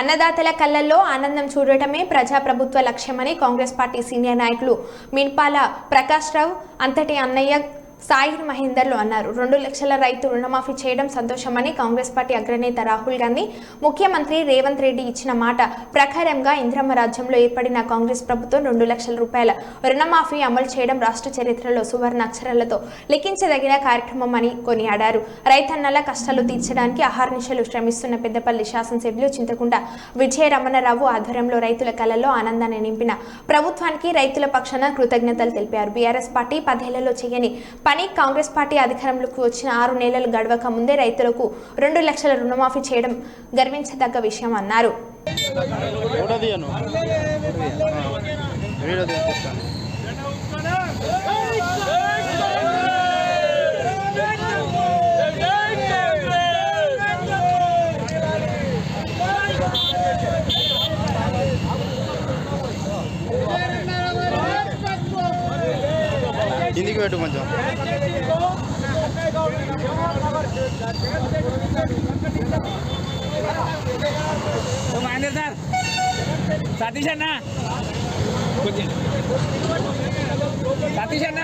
అన్నదాతల కళ్ళల్లో ఆనందం చూడటమే ప్రజాప్రభుత్వ లక్ష్యమని కాంగ్రెస్ పార్టీ సీనియర్ నాయకులు మిన్పాల ప్రకాష్ రావు అంతటి అన్నయ్య సాయి మహేందర్లు అన్నారు. 2 లక్షల రైతు రుణమాఫీ చేయడం సంతోషమని కాంగ్రెస్ పార్టీ అగ్రనేత రాహుల్ గాంధీ ముఖ్యమంత్రి రేవంత్ రెడ్డి ఇచ్చిన మాట ప్రకారంగా ఇంద్రమ్మ రాజ్యంలో ఏర్పడిన కాంగ్రెస్ ప్రభుత్వం 2 లక్షల రూపాయల రుణమాఫీ అమలు చేయడం రాష్ట్ర చరిత్రలో సువర్ణ అక్షరాలతో లిఖించదగిన కార్యక్రమం అని కొనియాడారు. రైతన్నల కష్టాలు తీర్చడానికి అహర్నిశలు శ్రమిస్తున్న పెద్దపల్లి శాసనసభ్యులు చింతకుంట విజయ రమణరావు ఆధ్వర్యంలో రైతుల కళల్లో ఆనందాన్ని నింపిన ప్రభుత్వానికి రైతుల పక్షాన కృతజ్ఞతలు తెలిపారు. బీఆర్ఎస్ పార్టీ 10 ఏళ్లలో చేయని పని కాంగ్రెస్ పార్టీ అధికారంలోకి వచ్చిన 6 నెలలు గడవక ముందే రైతులకు 2 లక్షల రుణమాఫీ చేయడం గర్వించదగ్గ విషయం అన్నారు. ఇంటికి పెట్టు కొంచెం సార్ సతీష్ అన్న సతీష్ అన్న